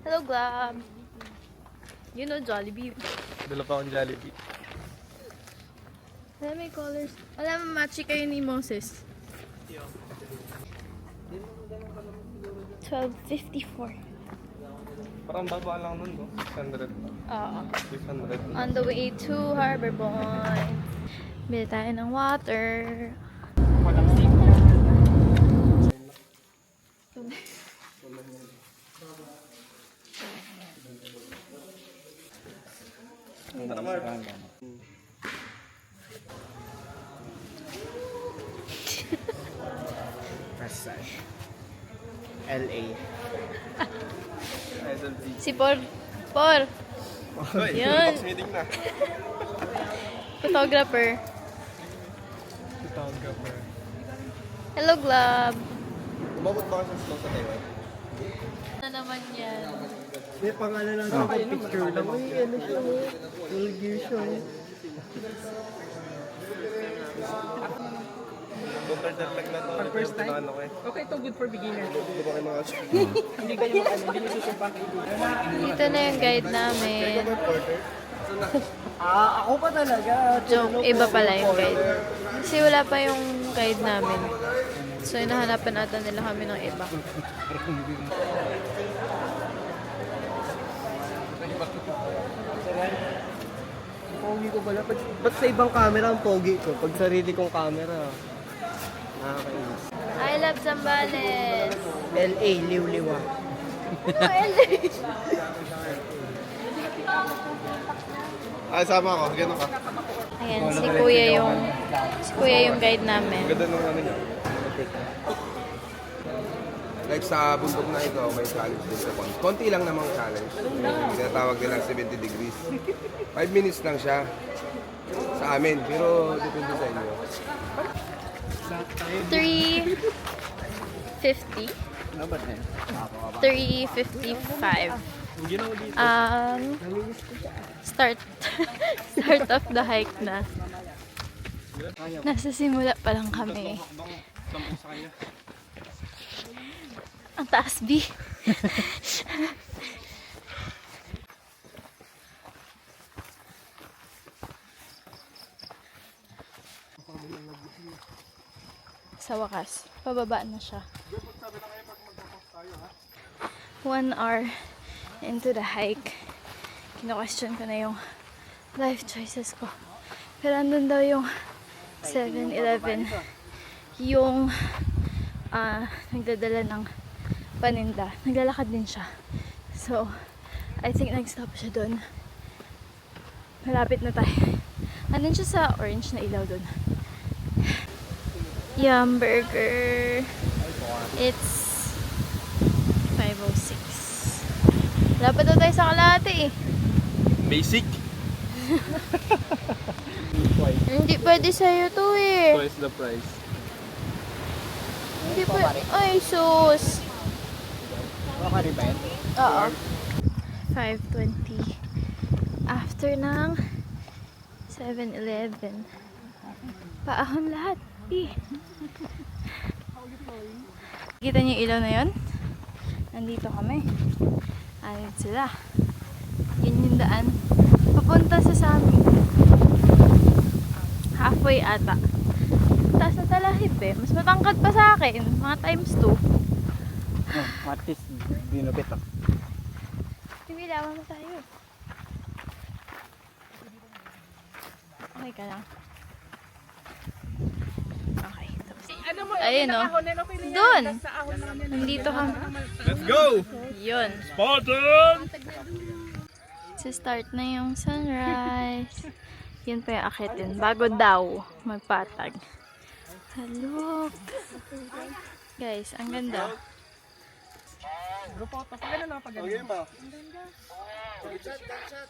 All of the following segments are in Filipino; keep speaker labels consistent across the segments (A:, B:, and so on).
A: Hello, Glab. You know Jollibee.
B: Dala pa akong Jollibee.
A: Alam, may colors. Alam, matchy kayo ni Moses. 12.54.
B: Parang baba lang nun, no? 600.
A: Oo.
B: 600.
A: On the way to Harbor Point. Bili tayo ng water.
B: Tara, Mark.
C: West side. LA.
A: Si Por. Por.
B: Hoy,
A: Yan.
B: box meeting na.
A: Photographer.
B: Photographer.
A: Hello, Glab.
B: Umabot ba ka sa slow sa Taiwan?
A: Ano naman yan?
C: May pangalan lang sa picture lang. May ano siya, full gear siya.
B: Dr. Derlag na to.
D: First time?
B: Ano ko eh.
D: Okay, ito good for beginner.
B: Hindi ba kayo mga...
D: Hindi kayo hindi nyo susumpa.
A: Dito na yung guide namin.
C: Ako pa talaga.
A: Joke, iba pala yung guide. Kasi wala pa yung guide namin. So, hinahanapan ata nila kami ng iba.
C: Pogi ko pala. Ba't sa ibang camera ang pogi ko? Pag sarili kong camera, nakakainis.
A: I love Zambales!
C: LA, liw-liwa.
B: Ah, sama ako. Ganun ka.
A: Ayan, si Kuya yung guide namin.
B: Ganda nung ano niya.
E: Like sa bundok na ito, may challenge din sa pond. Konti lang namang challenge. Tinatawag nilang 70 degrees. 5 minutes lang siya sa amin, pero depende sa inyo.
A: 350. 355. Start start of the hike na. Nasa simula pa lang kami. Ang taas, B. Sa wakas, pababa na siya. 1 hour into the hike. Kino-question ko na yung life choices ko. Pero andun daw yung 7-Eleven. Yung nagdadala ng paninda. Naglalakad din siya. So, I think nag-stop siya doon. Malapit na tayo. Andun siya sa orange na ilaw doon. Yum Burger. It's 5:06. Wala pa daw tayo sa Kalahati eh.
B: Basic.
A: Hindi pwede sa'yo to eh.
B: Twice the price.
A: Hindi pwede. Ay, sus.
C: Baka rin
A: Oo. 5:20. After ng 7-Eleven. Paahon lahat. Eh. Kita niyo yung ilaw na yun? Nandito kami. Ayan sila. Yun yung daan. Papunta sa Sami. Halfway ata. Taas na talahib eh. Mas matangkad pa sa akin. Mga times 2.
C: At least, binupit ako.
A: Pimilawan mo tayo. Okay ka lang. Okay. Tapos.
D: Ano mo,
A: Ayun o.
D: okay na yan.
A: Doon.
D: Sa ahon naman yan.
A: Nandito kami.
B: Let's go!
A: Yun.
B: Spartan!
A: So start na yung sunrise. Yun pa yung akitin. Bago daw magpatag. Hello. Guys, ang ganda.
D: Group out. Pagkano na pag
B: Okay ba?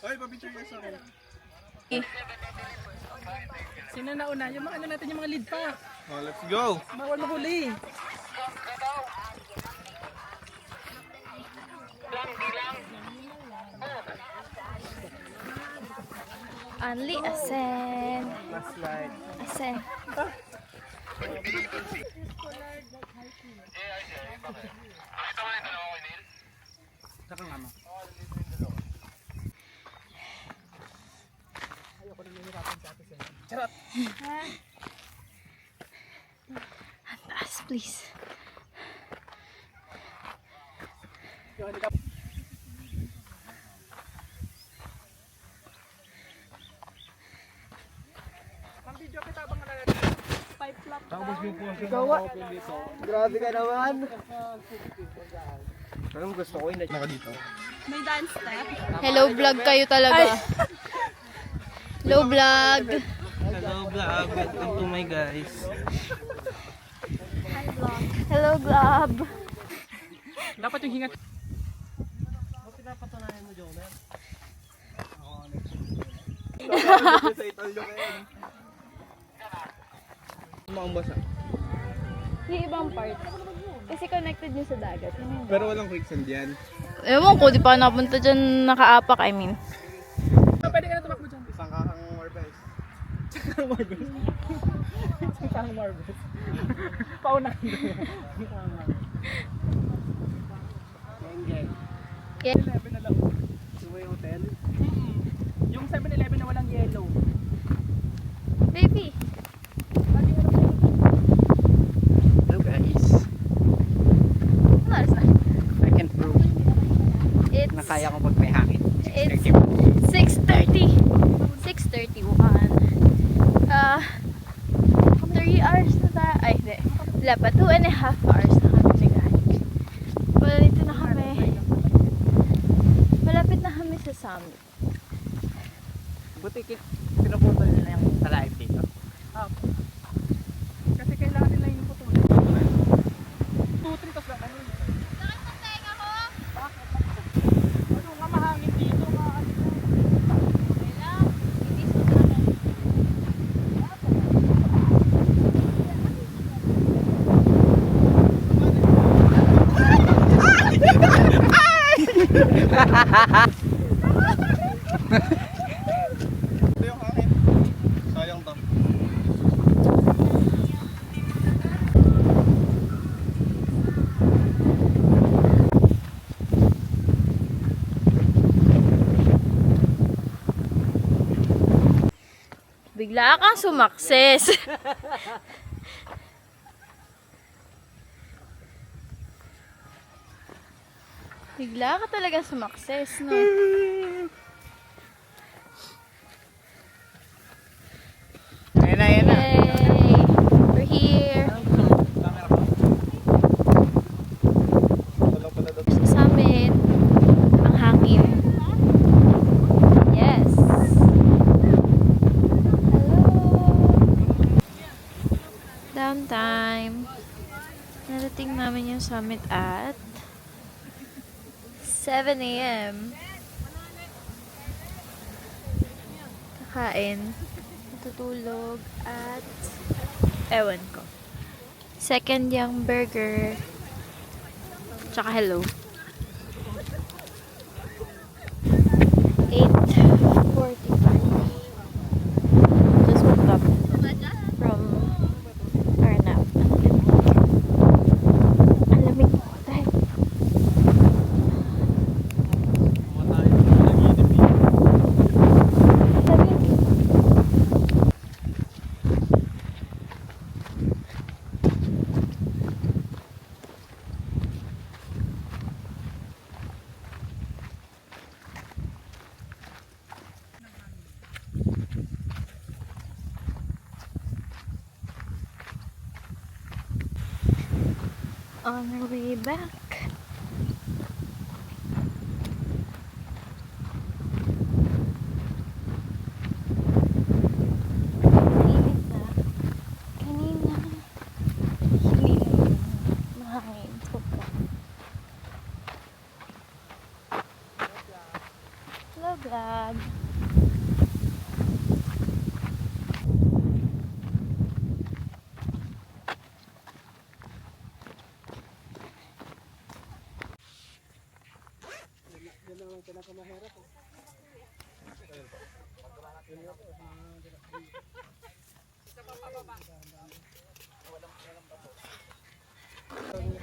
B: Ay, papicture ka sa akin.
D: Sino na una? Yung mga ano natin, yung mga lead pa.
B: Oh, let's go!
D: Bawal mahuli.
A: Only ascend.
C: Last slide.
A: Ascend.
D: Saka nga mo.
A: Ang taas, please.
C: Grabe ka naman. Anong gusto ko yun? Naka dito.
D: May dance step.
A: Hello vlog kayo talaga. Hello vlog.
C: Hello vlog, welcome to my guys.
A: Hello vlog.
D: Dapat yung hingat.
C: Ano pinapatunayan mo, Jomer? Sa Italyo kayo. Makambasa.
A: Yung ibang part. Kasi connected nyo sa dagat.
C: Pero walang quicksand yan.
A: Ewan ko, di pa napunta dyan nakaapak, I mean.
D: Pwede ka na tumakbo dyan.
C: Isang kakang Marbes.
D: Isang marbles. Paunahan doon.
C: Geng.
A: Yeah.
D: 7 na lang.
C: Suway Hotel.
D: Yung 7-Eleven na walang yellow.
A: Baby.
C: Hello guys.
A: Ano oras na?
C: I can prove
A: It's,
C: na kaya ko pag may hangin.
A: it's 6:30. 6:31. 3 hours na tayo. Ay, hindi. Wala pa. 2.5 hours na kami nag-hike. Dito na kami. Malapit na kami sa summit.
C: Buti pinupunta nila yung live dito.
D: Kasi kailangan nila yung putulin. 2-3 tas lang. Ano nga mahangin dito.
C: Ito yung hangin. Sayang to.
A: Bigla kang sumakses. Bigla ka talaga sumakses, no?
C: Ayan na, ayan na.
A: Yay! We're here. Sa summit. Ang hangin. Yes. Hello. Downtime. Narating namin yung summit at 7 a.m. Kakain. Tutulog at ewan ko. Second yung burger. Tsaka hello. 8:45. Just woke up from our nap. Ang lamig po. Dahil on our way back. Init na. Kanina, hindi mahangin. Sobra. Hello, vlog.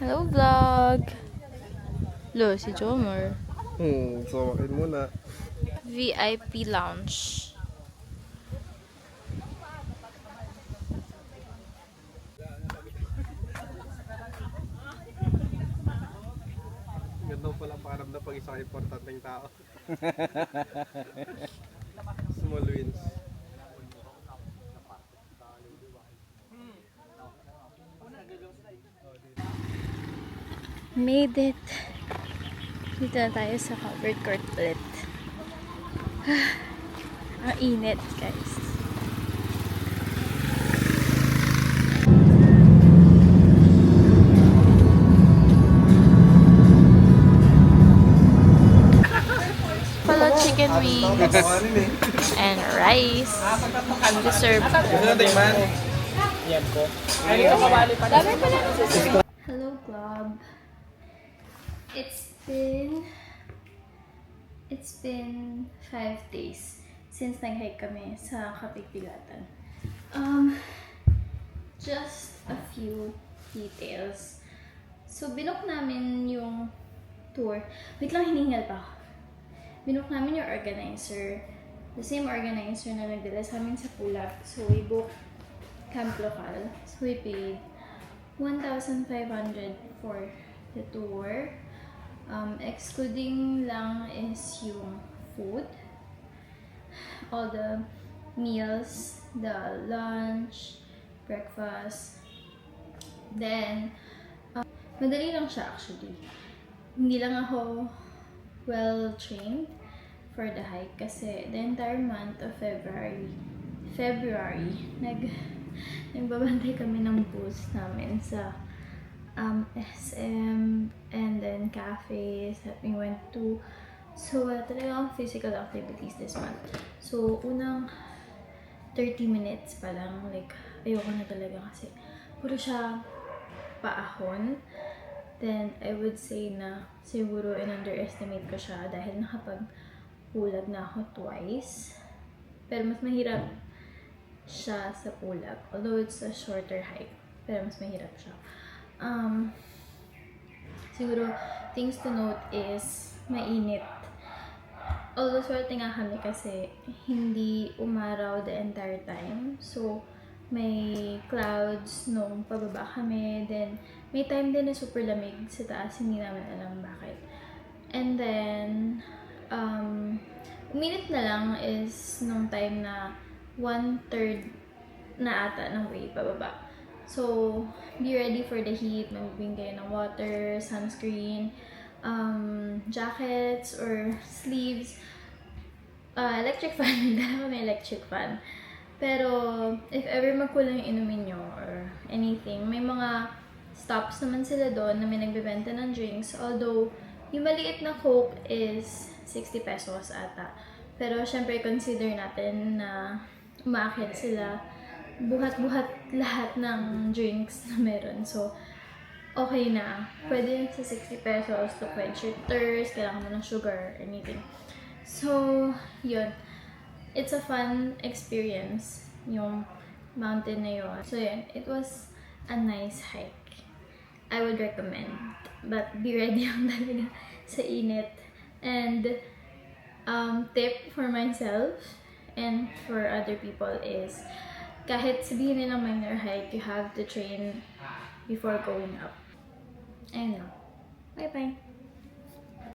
A: Hello vlog. Lo, si Jomar.
C: Sumakin muna.
A: VIP lounge.
B: Ganda pala pakiramdam pag isang importanteng tao. Small wins.
A: Made it. Dito na tayo sa covered court ulit. Ang init, guys. Follow chicken wings and rice. Dessert. Hello, club. It's been 5 days since nag-hike kami sa Kapigbilatan. Just a few details. So, binook namin yung tour. Wait lang, hiningal pa ako. Binook namin yung organizer. The same organizer na nagdala sa amin sa Pulap. So, we booked Camp Local. So, we paid 1,500 for the tour. Excluding lang is yung food. All the meals, the lunch, breakfast. Then, madali lang siya actually. Hindi lang ako well-trained for the hike kasi the entire month of February, nagbabantay kami ng booth namin sa SM and then cafes that we went to. So, talagang physical activities this month. So, unang 30 minutes pa lang, like, ayoko na talaga kasi puro siya paahon. Then, I would say na siguro in-underestimate ko siya dahil nakapag-pulag na ako twice. Pero mas mahirap siya sa pulag. Although it's a shorter hike, pero mas mahirap siya. Siguro, things to note is mainit. Although swerte nga kami kasi hindi umaraw the entire time. So, may clouds nung pababa kami. Then, may time din na super lamig sa taas. Hindi namin alam bakit. And then, uminit na lang is nung time na 1/3 na ata ng way pababa. So, be ready for the heat. Magbibigay kayo ng water, sunscreen, jackets or sleeves. Electric fan. Dala kami electric fan. Pero, if ever magkulang yung inumin nyo or anything, may mga stops naman sila doon na may nagbebenta ng drinks. Although, yung maliit na Coke is 60 pesos ata. Pero, syempre, consider natin na umaakyat sila. Buhat-buhat lahat ng drinks na meron. So, okay na. Pwede yun sa 60 pesos to quench your thirst, kailangan mo ng sugar, anything. So, yun. It's a fun experience, yung mountain na yun. So, yun. It was a nice hike. I would recommend. But, be ready lang talaga sa init. And, tip for myself and for other people is, kahit sabihin nilang minor hike, you have to train before going up. I know. Bye-bye.